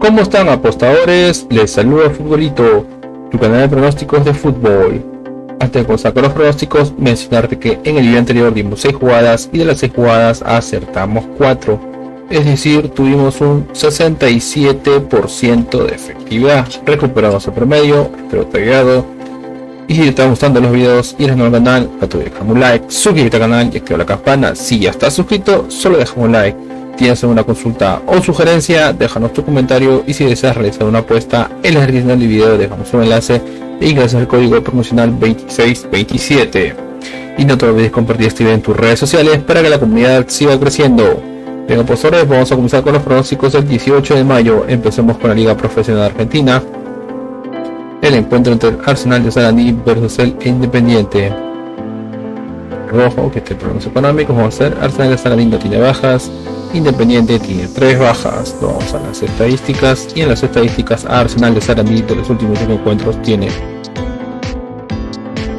¿Cómo están, apostadores? Les saluda Futbolito, tu canal de pronósticos de fútbol. Antes de comenzar con los pronósticos, mencionarte que en el video anterior dimos 6 jugadas y de las 6 jugadas acertamos 4. Es decir, tuvimos un 67% de efectividad. Recuperamos el promedio, espero te haya ayudado. Y si te están gustando los videos y eres nuevo al canal, no te dejar un like, suscríbete al canal y activa la campana. Si ya estás suscrito, solo déjame un like. Tienes alguna consulta o sugerencia, déjanos tu comentario, y si deseas realizar una apuesta, en la descripción del video dejamos un enlace e ingresa el código promocional 2627. Y no te olvides compartir este video en tus redes sociales para que la comunidad siga creciendo. Bien, apostadores, vamos a comenzar con los pronósticos del 18 de mayo. Empecemos con la Liga Profesional Argentina. El encuentro entre el Arsenal de Sarandí versus el Independiente. Rojo, que este pronóstico económico, vamos a hacer Arsenal de Sarandí no tiene bajas, Independiente tiene 3 bajas. Vamos a las estadísticas, y en las estadísticas Arsenal de Sarandí de los últimos 5 encuentros tiene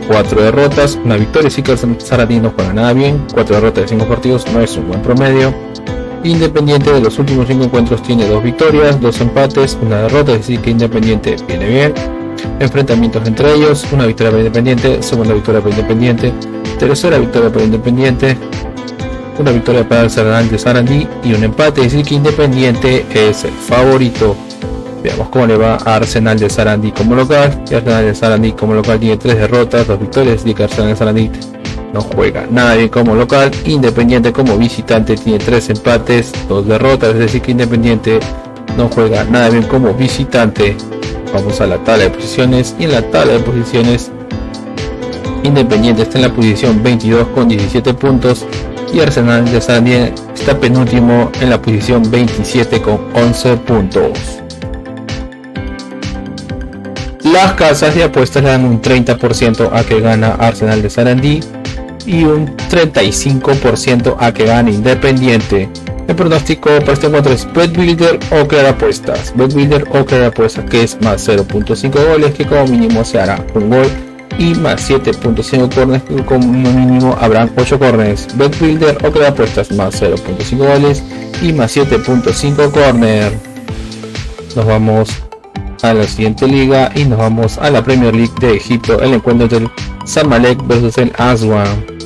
4 derrotas, una victoria. Sí que Arsenal de Sarandí no juega nada bien, 4 derrotas de 5 partidos no es un buen promedio. Independiente de los últimos 5 encuentros tiene 2 victorias, 2 empates, una derrota, es decir que Independiente viene bien. Enfrentamientos entre ellos: una victoria para Independiente, segunda victoria para Independiente, tercera victoria para Independiente, una victoria para el Arsenal de Sarandí y un empate, es decir que Independiente es el favorito. Veamos cómo le va a Arsenal de Sarandí como local. Y Arsenal de Sarandí como local tiene 3 derrotas, 2 victorias, es decir que Arsenal de Sarandí no juega nada bien como local. Independiente como visitante tiene 3 empates, 2 derrotas, es decir que Independiente no juega nada bien como visitante. Vamos a la tabla de posiciones, y en la tabla de posiciones Independiente está en la posición 22 con 17 puntos, y Arsenal de Sarandí está penúltimo en la posición 27 con 11 puntos. Las casas de apuestas le dan un 30% a que gana Arsenal de Sarandí y un 35% a que gane Independiente. El pronóstico para este encuentro es BetBuilder o crear apuestas. BetBuilder o crear apuestas, que es más 0.5 goles, que como mínimo se hará un gol, y más 7.5 corners, que como mínimo habrán 8 corners. BetBuilder o crear apuestas, más 0.5 goles y más 7.5 corner. Nos vamos a la siguiente liga y nos vamos a la Premier League de Egipto. El encuentro del Zamalek versus el Aswan.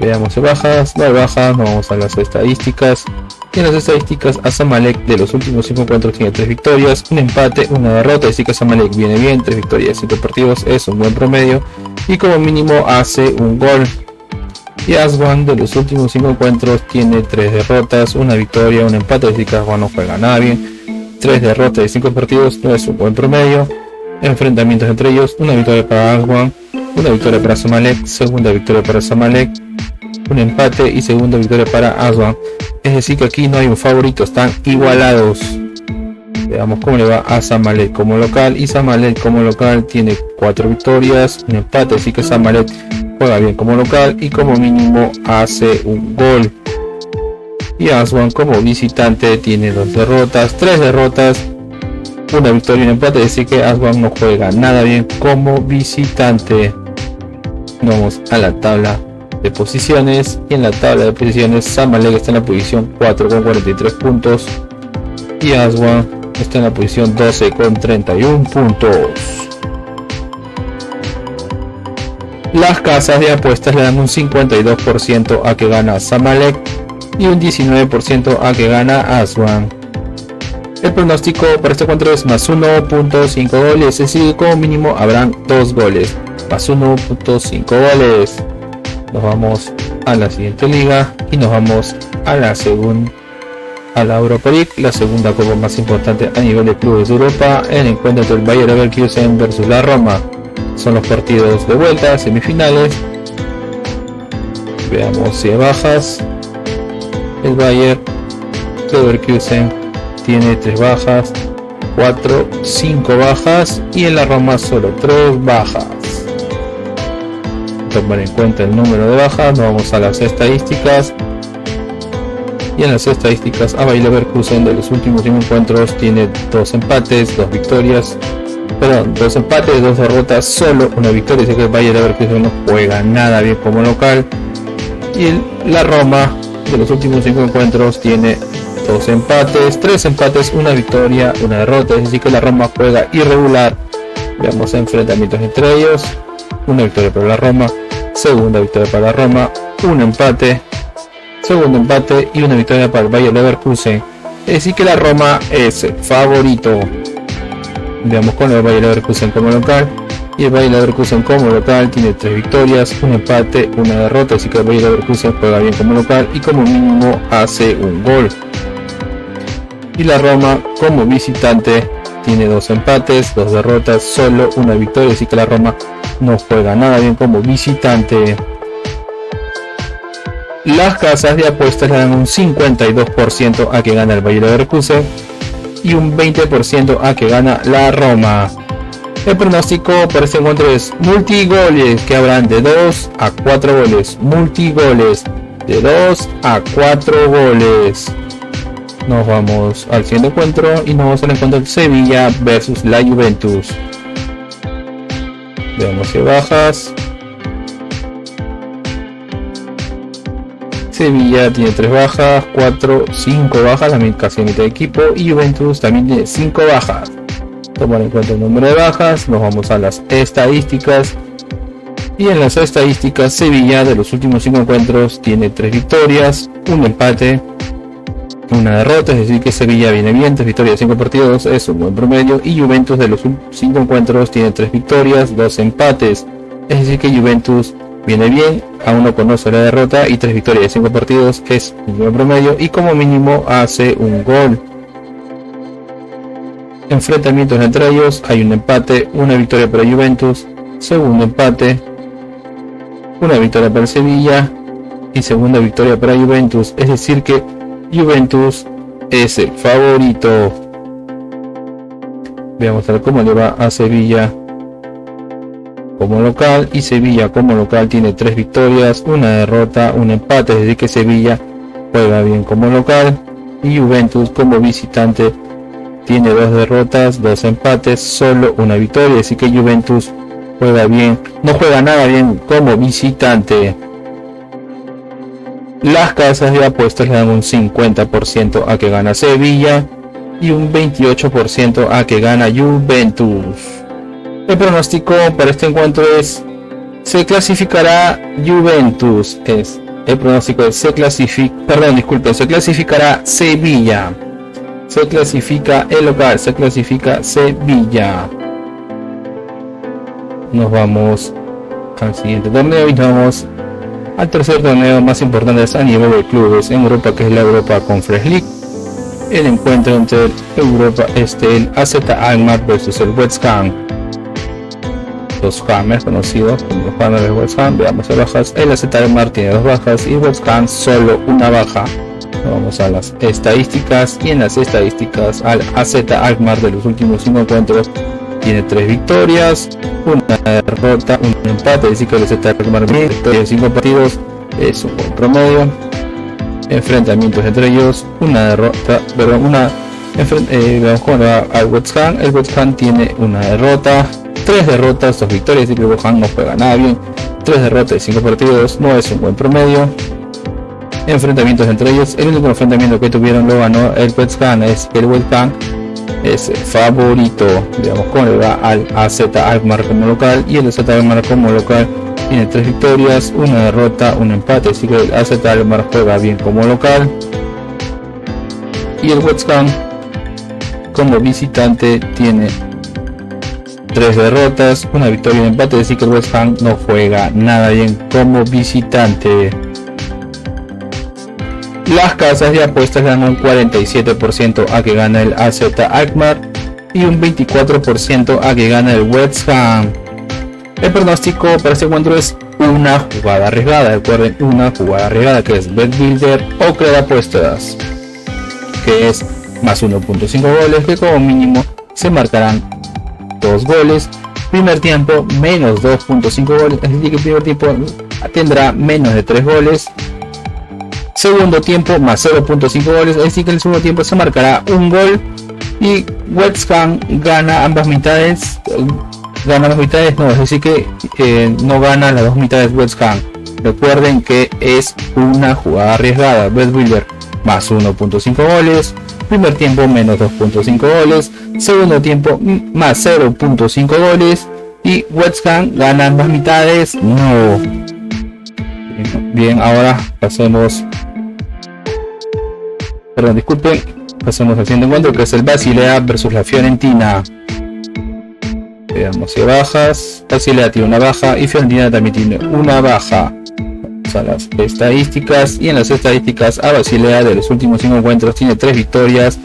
Veamos bajas, no hay bajas. Nos vamos a las estadísticas, y en las estadísticas a Zamalek de los últimos 5 encuentros tiene 3 victorias, un empate, una derrota, así que Zamalek viene bien, 3 victorias, 7 partidos es un buen promedio, y como mínimo hace un gol. Y Aswan de los últimos 5 encuentros tiene 3 derrotas, una victoria, un empate, así que Aswan no juega nada bien, 3 derrotas de 5 partidos no es un buen promedio. Enfrentamientos entre ellos: una victoria para Aswan, una victoria para Zamalek, segunda victoria para Zamalek, un empate y segunda victoria para Aswan. Es decir que aquí no hay un favorito, están igualados. Veamos cómo le va a Zamalek como local, y Zamalek como local tiene 4 victorias, un empate, así que Zamalek juega bien como local y como mínimo hace un gol. Y Aswan como visitante tiene 2 derrotas, 3 derrotas, una victoria y un empate, es decir que Aswan no juega nada bien como visitante. Vamos a la tabla de posiciones, y en la tabla de posiciones Zamalek está en la posición 4 con 43 puntos, y Aswan está en la posición 12 con 31 puntos. Las casas de apuestas le dan un 52% a que gana Zamalek y un 19% a que gana Aswan. El pronóstico para este encuentro es más 1.5 goles, es decir, como mínimo habrán 2 goles, más 1.5 goles. Nos vamos a la siguiente liga y nos vamos a la Europa League, la segunda copa más importante a nivel de clubes de Europa. El encuentro entre el Bayer Leverkusen versus la Roma son los partidos de vuelta, semifinales. Veamos si hay bajas. El Bayer Leverkusen tiene 3 bajas, 4, 5 bajas, y en la Roma solo 3 bajas. Tomar en cuenta el número de bajas, nos vamos a las estadísticas, y en las estadísticas a Bayer Leverkusen de los últimos 5 encuentros tiene 2 empates, 2 victorias, 2 empates, 2 derrotas, solo una victoria, así que el Bayer Leverkusen no juega nada bien como local. Y la Roma de los últimos 5 encuentros tiene 2 empates, 3 empates, una victoria, una derrota. Es decir que la Roma juega irregular. Veamos enfrentamientos entre ellos. Una victoria para la Roma, segunda victoria para la Roma, un empate, segundo empate y una victoria para el Bayer Leverkusen. Es decir que la Roma es favorito. Veamos con el Bayer Leverkusen como local. Y el Bayer Leverkusen como local tiene 3 victorias, un empate, una derrota. Así que el Bayer Leverkusen juega bien como local y como mínimo hace un gol. Y la Roma como visitante tiene 2 empates, 2 derrotas, solo una victoria. Así que la Roma no juega nada bien como visitante. Las casas de apuestas le dan un 52% a que gana el Bayer Leverkusen y un 20% a que gana la Roma. El pronóstico para este encuentro es multigoles, que habrán de 2 a 4 goles. Multigoles de 2 a 4 goles. Nos vamos al siguiente encuentro y nos vamos al encuentro de Sevilla versus la Juventus. Veamos que bajas. Sevilla tiene 3 bajas, 5 bajas, también casi mitad de equipo, y Juventus también tiene 5 bajas. Tomar en cuenta el número de bajas, nos vamos a las estadísticas. Y en las estadísticas, Sevilla de los últimos 5 encuentros tiene 3 victorias, un empate, una derrota. Es decir que Sevilla viene bien, 3 victorias, 5 partidos, es un buen promedio. Y Juventus de los 5 encuentros tiene 3 victorias, 2 empates. Es decir que Juventus viene bien, aún no conoce la derrota, y 3 victorias, 5 partidos es un buen promedio. Y como mínimo hace un gol. Enfrentamientos entre ellos, hay un empate, una victoria para Juventus, segundo empate, una victoria para Sevilla y segunda victoria para Juventus. Es decir que Juventus es el favorito. Veamos a ver cómo le va a Sevilla como local. Y Sevilla como local tiene 3 victorias, una derrota, un empate. Es decir que Sevilla juega bien como local. Y Juventus como visitante tiene 2 derrotas, 2 empates, solo una victoria. Así que Juventus juega bien, no juega nada bien como visitante. Las casas de apuestas le dan un 50% a que gana Sevilla y un 28% a que gana Juventus. El pronóstico para este encuentro es: se clasificará Juventus. El pronóstico es se clasificará Sevilla. Se clasifica el local, se clasifica Sevilla. Nos vamos al siguiente torneo y nos vamos al tercer torneo más importante a nivel de clubes en Europa, que es la Europa Conference League. El encuentro entre Europa el AZ Alkmaar versus el West Ham. Los Hammers conocidos como los Hammers de West Ham. Veamos las bajas. El AZ Alkmaar tiene 2 bajas y West Ham solo una baja. Vamos a las estadísticas, y en las estadísticas al AZ Alkmaar de los últimos 5 encuentros tiene 3 victorias, una derrota, un empate. Es decir que el AZ Alkmaar tiene 5 partidos, es un buen promedio. Enfrentamientos entre ellos, una derrota, vamos con al West Ham. El West Ham tiene una derrota, 3 derrotas, 2 victorias. Es decir que el West Ham no juega nada bien. 3 derrotas y 5 partidos no es un buen promedio. Enfrentamientos entre ellos, el único enfrentamiento que tuvieron lo ganó el West Ham. Es que el West Ham es favorito. Veamos cómo le va al AZ Alkmaar como local, y el AZ Alkmaar como local tiene 3 victorias, una derrota, un empate. Así que el AZ Alkmaar juega bien como local. Y el West Ham como visitante tiene 3 derrotas, una victoria y un empate. Así que el West Ham no juega nada bien como visitante. Las casas de apuestas dan un 47% a que gana el AZ Alkmaar y un 24% a que gana el West Ham. El pronóstico para este encuentro es una jugada arriesgada. Recuerden, una jugada arriesgada, que es Bet Builder o Crear Apuestas, que es más 1.5 goles, que como mínimo se marcarán 2 goles. Primer tiempo menos 2.5 goles, es decir que el primer tiempo tendrá menos de 3 goles. Segundo tiempo más 0.5 goles, es decir que en el segundo tiempo se marcará un gol. Y West Ham gana ambas mitades. Gana las mitades, no, es decir que no gana las 2 mitades West Ham. Recuerden que es una jugada arriesgada. Bet Builder más 1.5 goles, primer tiempo menos 2.5 goles, segundo tiempo más 0.5 goles y West Ham gana ambas mitades, no. Bien, ahora pasemos, perdón, disculpen, pasemos al siguiente encuentro, que es el Basilea versus la Fiorentina. Veamos si bajas. Basilea tiene una baja y Fiorentina también tiene una baja. Vamos a las estadísticas, y en las estadísticas a Basilea de los últimos 5 encuentros tiene 3 victorias,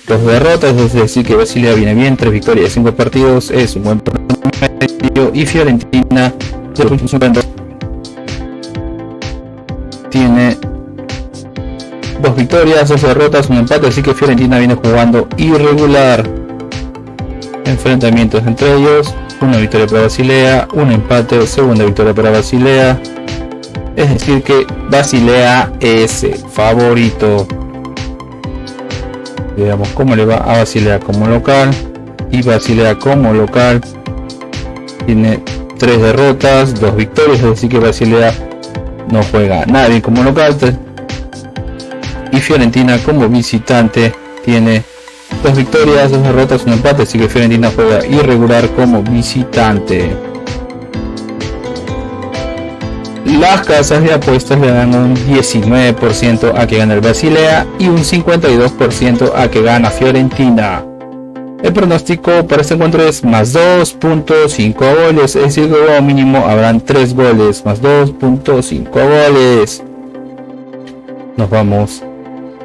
2 derrotas, es decir que Basilea viene bien, 3 victorias y 5 partidos, es un buen promedio. Y Fiorentina de los últimos encuentros tiene 2 victorias, 2 derrotas, un empate, así que Fiorentina viene jugando irregular. Enfrentamientos entre ellos, una victoria para Basilea, un empate, segunda victoria para Basilea, es decir que Basilea es favorito. Veamos cómo le va a Basilea como local, y Basilea como local tiene 3 derrotas, 2 victorias, es decir que Basilea no juega nadie como local, y Fiorentina como visitante tiene 2 victorias, 2 derrotas, un empate, así que Fiorentina juega irregular como visitante. Las casas de apuestas le dan un 19% a que gana el Basilea y un 52% a que gana Fiorentina. El pronóstico para este encuentro es más 2.5 goles, es decir que como mínimo habrán 3 goles, más 2.5 goles. Nos vamos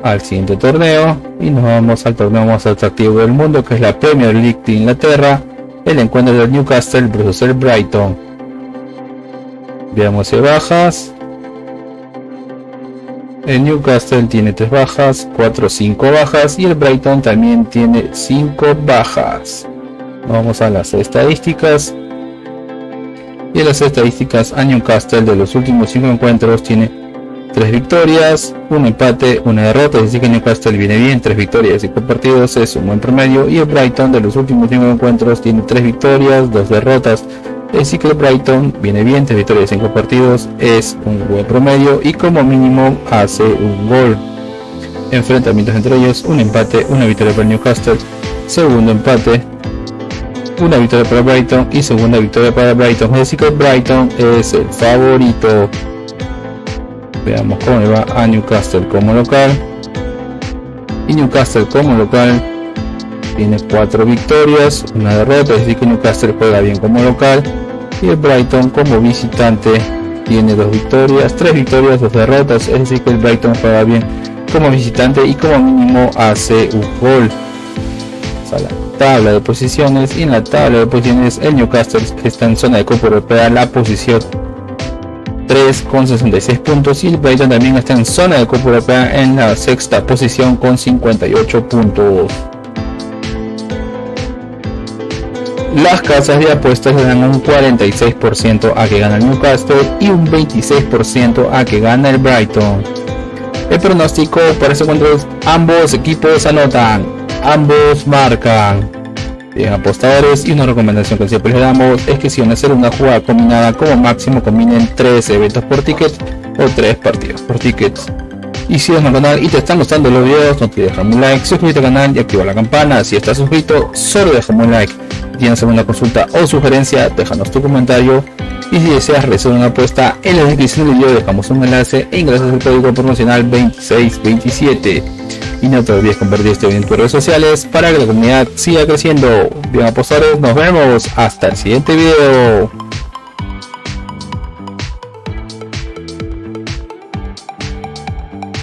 al siguiente torneo y nos vamos al torneo más atractivo del mundo, que es la Premier League de Inglaterra, el encuentro del Newcastle versus el Brighton. Veamos si bajas. El Newcastle tiene 3 bajas, 5 bajas, y el Brighton también tiene 5 bajas. Vamos a las estadísticas, y en las estadísticas a Newcastle de los últimos 5 encuentros tiene 3 victorias, un empate, una derrota, es decir que Newcastle viene bien, 3 victorias y 5 partidos, es un buen promedio. Y el Brighton de los últimos 5 encuentros tiene 3 victorias, 2 derrotas, es decir que el Brighton viene bien, 3 victorias y 5 partidos, es un buen promedio y como mínimo hace un gol. Enfrentamientos entre ellos, un empate, una victoria para Newcastle, segundo empate, una victoria para Brighton y segunda victoria para Brighton, es decir que el Brighton es el favorito. Veamos cómo le va a Newcastle como local, y Newcastle como local tiene 4 victorias, una derrota, es decir que Newcastle juega bien como local, y el Brighton como visitante tiene 2 victorias, 3 victorias, 2 derrotas, es decir que el Brighton juega bien como visitante y como mínimo hace un gol. Vamos a la tabla de posiciones, y en la tabla de posiciones el Newcastle, que está en zona de Copa Europea, la posición 3 con 66 puntos, y el Brighton también está en zona de Copa Europea en la sexta posición con 58 puntos. Las casas de apuestas le dan un 46% a que gana el Newcastle y un 26% a que gana el Brighton. El pronóstico para este encuentro es: ambos equipos anotan, ambos marcan. Bien, apostadores, y una recomendación que siempre les damos es que si van a hacer una jugada combinada, como máximo combinen 3 eventos por ticket o 3 partidos por tickets. Y si es nuevo canal y te están gustando los videos, no te olvides dejar un like, suscríbete al canal y activa la campana. Si estás suscrito, solo déjame un like. Si tienes alguna consulta o sugerencia, déjanos tu comentario. Y si deseas realizar una apuesta, en la descripción del video dejamos un enlace e ingresas el código promocional 2627. Y no te olvides compartir este video en tus redes sociales para que la comunidad siga creciendo. Bien, apostadores, nos vemos hasta el siguiente video.